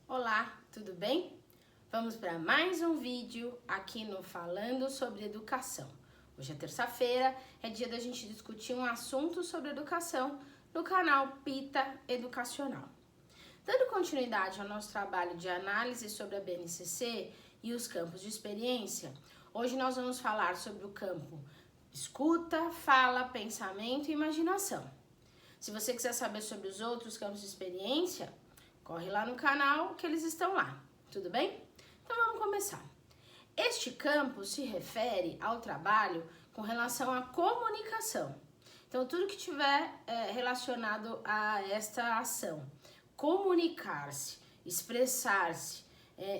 Olá, tudo bem? Vamos para mais um vídeo aqui no Falando sobre Educação. Hoje é terça-feira, é dia da gente discutir um assunto sobre educação no canal Pita Educacional. Dando continuidade ao nosso trabalho de análise sobre a BNCC e os campos de experiência, hoje nós vamos falar sobre o campo escuta, fala, pensamento e imaginação. Se você quiser saber sobre os outros campos de experiência, corre lá no canal que eles estão lá, tudo bem? Então vamos começar. Este campo se refere ao trabalho com relação à comunicação. Então tudo que tiver relacionado a esta ação, comunicar-se, expressar-se,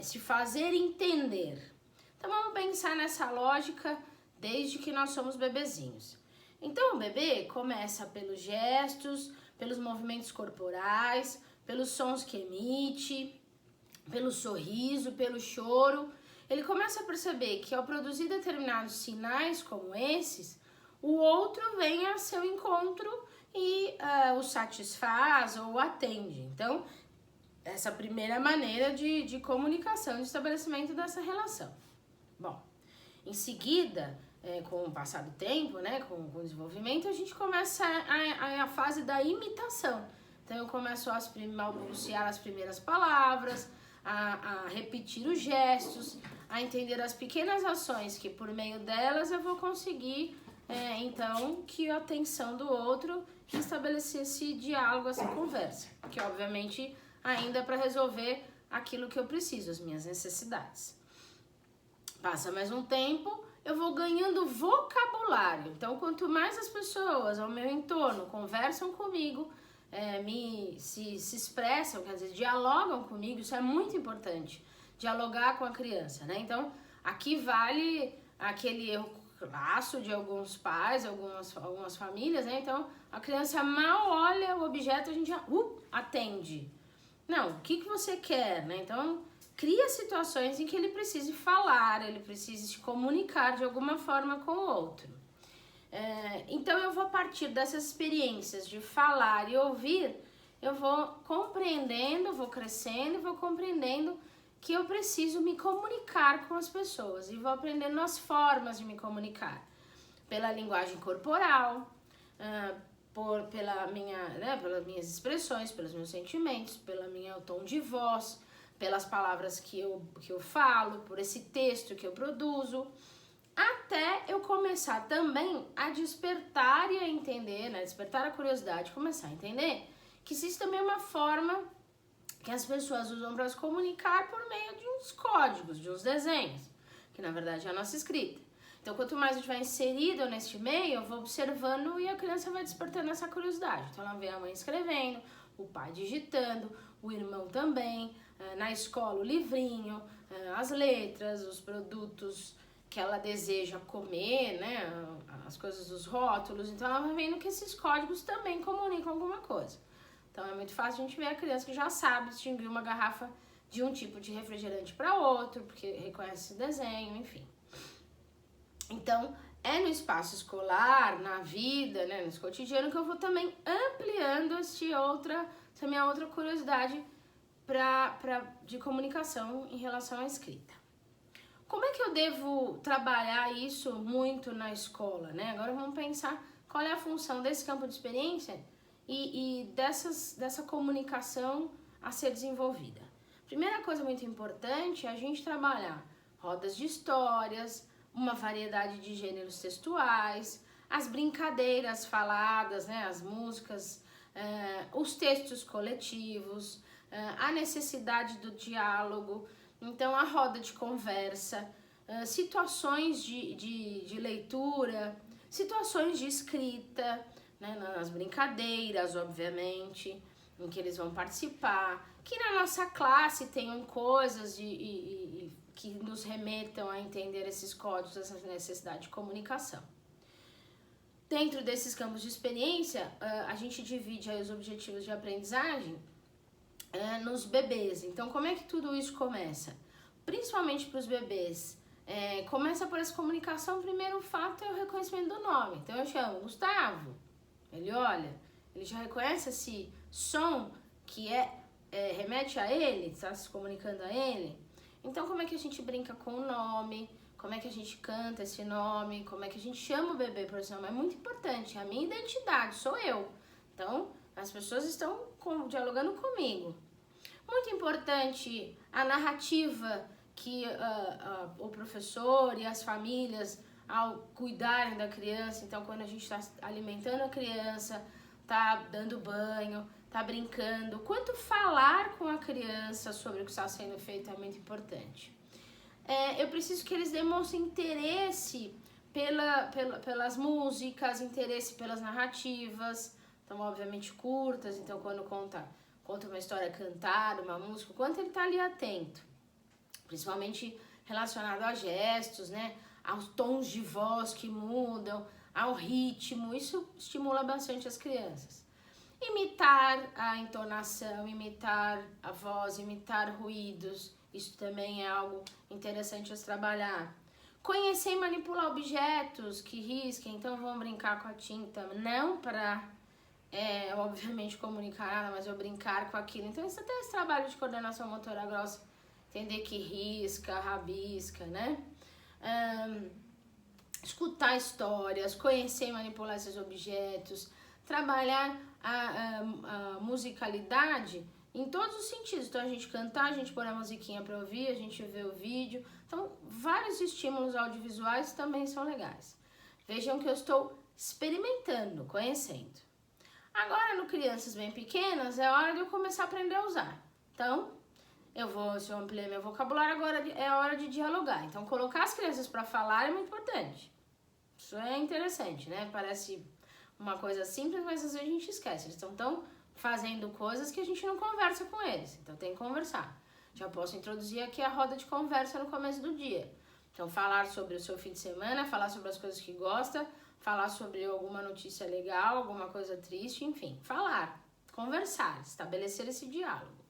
se fazer entender. Então vamos pensar nessa lógica desde que nós somos bebezinhos. Então o bebê começa pelos gestos, pelos movimentos corporais, pelos sons que emite, pelo sorriso, pelo choro. Ele começa a perceber que ao produzir determinados sinais como esses, o outro vem a seu encontro e o satisfaz ou o atende. Então, essa primeira maneira de comunicação, de estabelecimento dessa relação. Bom, em seguida, com o passar do tempo, com o desenvolvimento, a gente começa a fase da imitação. Então eu começo a balbuciar as primeiras palavras, a repetir os gestos, a entender as pequenas ações que por meio delas eu vou conseguir, então, que a atenção do outro estabelecer esse diálogo, essa conversa. Que obviamente ainda é para resolver aquilo que eu preciso, as minhas necessidades. Passa mais um tempo, eu vou ganhando vocabulário. Então quanto mais as pessoas ao meu entorno conversam comigo, se expressam, quer dizer, dialogam comigo, isso é muito importante, dialogar com a criança, né? Então, aqui vale aquele erro clássico de alguns pais, algumas famílias, né? Então, a criança mal olha o objeto, a gente já atende. Não, o que você quer, né? Então, cria situações em que ele precise falar, ele precise se comunicar de alguma forma com o outro. Então eu vou partir dessas experiências de falar e ouvir, eu vou compreendendo, vou crescendo, vou compreendendo que eu preciso me comunicar com as pessoas e vou aprendendo as formas de me comunicar. Pela linguagem corporal, pelas minhas expressões, pelos meus sentimentos, pelo meu tom de voz, pelas palavras que eu falo, por esse texto que eu produzo, até eu começar também a despertar e a entender, despertar a curiosidade, começar a entender que existe também uma forma que as pessoas usam para se comunicar por meio de uns códigos, de uns desenhos, que na verdade é a nossa escrita. Então, quanto mais a gente vai inserido neste meio, eu vou observando e a criança vai despertando essa curiosidade. Então, ela vê a mãe escrevendo, o pai digitando, o irmão também, na escola o livrinho, as letras, os produtos que ela deseja comer, as coisas dos rótulos. Então, ela vai vendo que esses códigos também comunicam alguma coisa. Então, é muito fácil a gente ver a criança que já sabe distinguir uma garrafa de um tipo de refrigerante para outro, porque reconhece esse desenho, enfim. Então, é no espaço escolar, na vida, no cotidiano, que eu vou também ampliando essa minha outra curiosidade de comunicação em relação à escrita. Como é que eu devo trabalhar isso muito na escola, Agora vamos pensar qual é a função desse campo de experiência e dessa comunicação a ser desenvolvida. Primeira coisa muito importante é a gente trabalhar rodas de histórias, uma variedade de gêneros textuais, as brincadeiras faladas, as músicas, os textos coletivos, a necessidade do diálogo, então a roda de conversa, situações de leitura, situações de escrita, nas brincadeiras, obviamente, em que eles vão participar, que na nossa classe tenham coisas que nos remetam a entender esses códigos, essa necessidade de comunicação. Dentro desses campos de experiência, a gente divide aí os objetivos de aprendizagem nos bebês. Então, como é que tudo isso começa? Principalmente para os bebês, começa por essa comunicação. Primeiro fato é o reconhecimento do nome. Então, eu chamo Gustavo, ele olha, ele já reconhece esse som que é remete a ele, está se comunicando a ele. Então, como é que a gente brinca com o nome? Como é que a gente canta esse nome? Como é que a gente chama o bebê por esse nome? É muito importante. É a minha identidade, sou eu. Então, as pessoas estão dialogando comigo. Muito importante a narrativa que o professor e as famílias, ao cuidarem da criança, então quando a gente está alimentando a criança, tá dando banho, tá brincando, quanto falar com a criança sobre o que está sendo feito é muito importante. Eu preciso que eles demonstrem interesse pelas músicas, interesse pelas narrativas, então obviamente curtas, então quando conta uma história cantada, uma música, o quanto ele está ali atento, principalmente relacionado a gestos, né, aos tons de voz que mudam, ao ritmo, isso estimula bastante as crianças. Imitar a entonação, imitar a voz, imitar ruídos, isso também é algo interessante a se trabalhar. Conhecer e manipular objetos que risquem, então vamos brincar com a tinta, não para, obviamente, comunicar nada, mas eu brincar com aquilo. Então, isso até esse trabalho de coordenação motora grossa, entender que risca, rabisca, né? Escutar histórias, conhecer e manipular esses objetos, trabalhar a musicalidade em todos os sentidos. Então, a gente cantar, a gente pôr a musiquinha para ouvir, a gente vê o vídeo. Então, vários estímulos audiovisuais também são legais. Vejam que eu estou experimentando, conhecendo. Agora, no crianças bem pequenas, é hora de eu começar a aprender a usar. Então, se eu ampliar meu vocabulário, agora é hora de dialogar. Então, colocar as crianças para falar é muito importante. Isso é interessante, né? Parece uma coisa simples, mas às vezes a gente esquece. Eles estão fazendo coisas que a gente não conversa com eles. Então, tem que conversar. Já posso introduzir aqui a roda de conversa no começo do dia. Então, falar sobre o seu fim de semana, falar sobre as coisas que gosta, falar sobre alguma notícia legal, alguma coisa triste, enfim. Falar, conversar, estabelecer esse diálogo.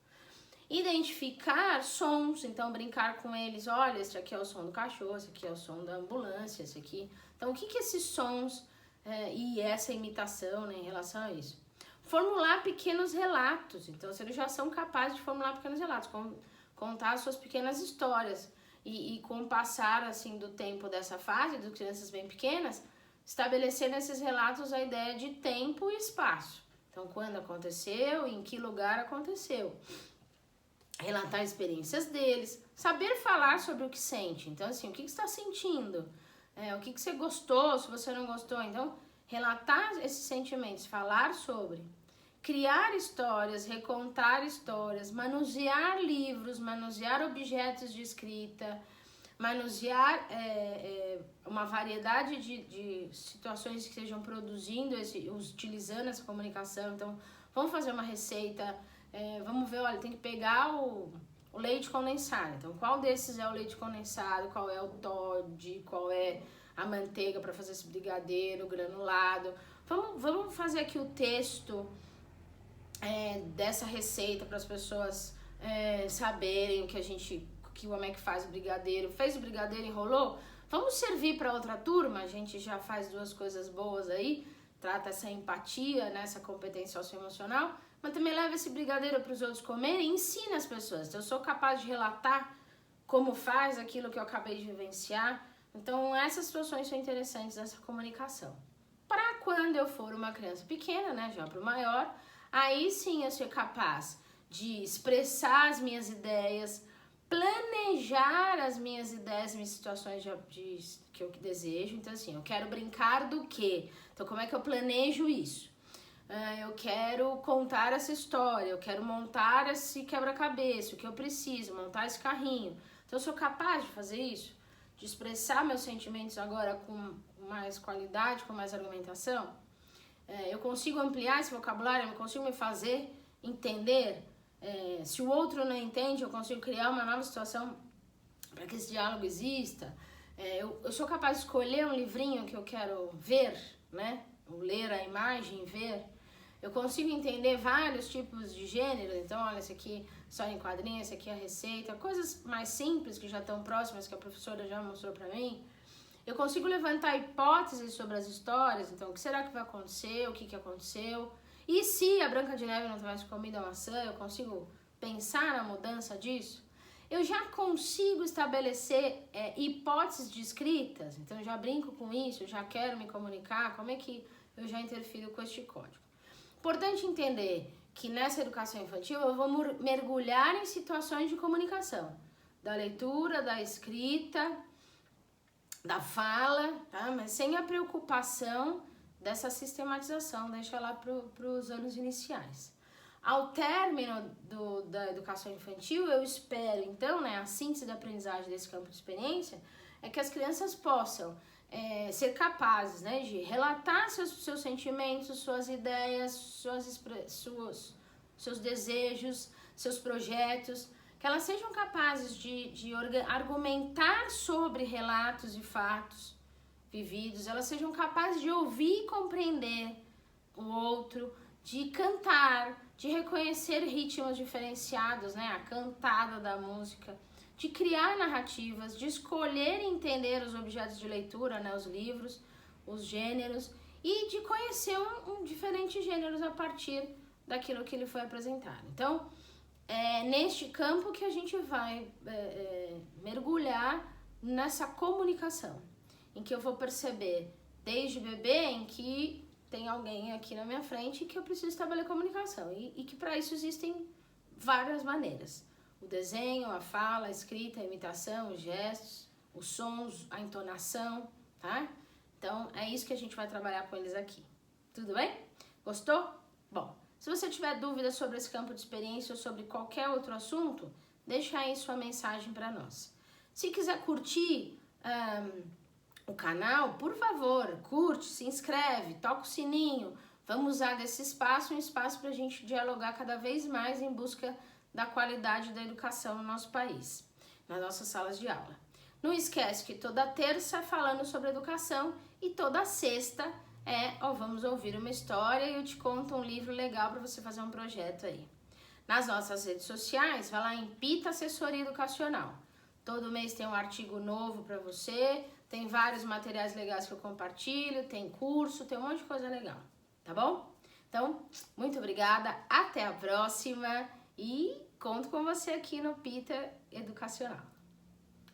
Identificar sons, então brincar com eles, olha, esse aqui é o som do cachorro, esse aqui é o som da ambulância, esse aqui. Então, o que esses sons e essa imitação, né, em relação a isso? Formular pequenos relatos, então se eles já são capazes de formular pequenos relatos, contar as suas pequenas histórias e com o passar assim, do tempo dessa fase, das crianças bem pequenas, estabelecer nesses relatos a ideia de tempo e espaço. Então, quando aconteceu, em que lugar aconteceu. Relatar experiências deles, saber falar sobre o que sente. Então, assim, o que você está sentindo? O que você gostou, se você não gostou. Então, relatar esses sentimentos, falar sobre. Criar histórias, recontar histórias, manusear livros, manusear objetos de escrita, manusear uma variedade de situações que estejam produzindo, utilizando essa comunicação. Então, vamos fazer uma receita. Vamos ver, olha, tem que pegar o leite condensado. Então, qual desses é o leite condensado, qual é o Toddy, qual é a manteiga para fazer esse brigadeiro granulado. Vamos fazer aqui o texto dessa receita para as pessoas saberem como é que faz o brigadeiro. Fez o brigadeiro, enrolou? Vamos servir para outra turma? A gente já faz duas coisas boas aí, trata essa empatia, né, essa competência socioemocional, mas também leva esse brigadeiro para os outros comerem e ensina as pessoas. Então, eu sou capaz de relatar como faz aquilo que eu acabei de vivenciar. Então, essas situações são interessantes dessa comunicação. Para quando eu for uma criança pequena, né, já para o maior, aí sim eu sou capaz de expressar as minhas ideias, planejar as minhas ideias, minhas situações que eu desejo. Então, assim, eu quero brincar do quê? Então, como é que eu planejo isso? Eu quero contar essa história, eu quero montar esse quebra-cabeça, o que eu preciso, montar esse carrinho. Então, eu sou capaz de fazer isso? De expressar meus sentimentos agora com mais qualidade, com mais argumentação? Eu consigo ampliar esse vocabulário, eu consigo me fazer entender? Se o outro não entende, eu consigo criar uma nova situação para que esse diálogo exista? Eu sou capaz de escolher um livrinho que eu quero ver, né? Ou ler a imagem, ver. Eu consigo entender vários tipos de gêneros. Então, olha, esse aqui só em quadrinhos, esse aqui é a receita. Coisas mais simples que já estão próximas, que a professora já mostrou para mim. Eu consigo levantar hipóteses sobre as histórias. Então, o que será que vai acontecer? O que aconteceu? E se a Branca de Neve não tivesse comido a maçã, eu consigo pensar na mudança disso? Eu já consigo estabelecer hipóteses de escritas, então eu já brinco com isso, eu já quero me comunicar, como é que eu já interfiro com este código? Importante entender que nessa educação infantil eu vou mergulhar em situações de comunicação, da leitura, da escrita, da fala, tá? Mas sem a preocupação dessa sistematização, deixa lá para os anos iniciais. Ao término da educação infantil, eu espero, então, né, a síntese da aprendizagem desse campo de experiência é que as crianças possam ser capazes, né, de relatar seus sentimentos, suas ideias, seus desejos, seus projetos, que elas sejam capazes de argumentar sobre relatos e fatos vividos, elas sejam capazes de ouvir e compreender o outro, de cantar, de reconhecer ritmos diferenciados, né, a cantada da música, de criar narrativas, de escolher e entender os objetos de leitura, né, os livros, os gêneros, e de conhecer diferentes gêneros a partir daquilo que lhe foi apresentado. Então, é neste campo que a gente vai mergulhar nessa comunicação, em que eu vou perceber desde bebê em que tem alguém aqui na minha frente que eu preciso estabelecer comunicação e que para isso existem várias maneiras. O desenho, a fala, a escrita, a imitação, os gestos, os sons, a entonação, tá? Então é isso que a gente vai trabalhar com eles aqui. Tudo bem? Gostou? Bom, se você tiver dúvidas sobre esse campo de experiência ou sobre qualquer outro assunto, deixa aí sua mensagem para nós. Se quiser curtir o canal, por favor, curte, se inscreve, toca o sininho. Vamos usar desse espaço, um espaço para a gente dialogar cada vez mais em busca da qualidade da educação no nosso país, nas nossas salas de aula. Não esquece que toda terça falando sobre educação e toda sexta vamos ouvir uma história e eu te conto um livro legal para você fazer um projeto aí. Nas nossas redes sociais, vai lá em Pita Assessoria Educacional. Todo mês tem um artigo novo para você, tem vários materiais legais que eu compartilho, tem curso, tem um monte de coisa legal, tá bom? Então, muito obrigada, até a próxima e conto com você aqui no Pita Educacional.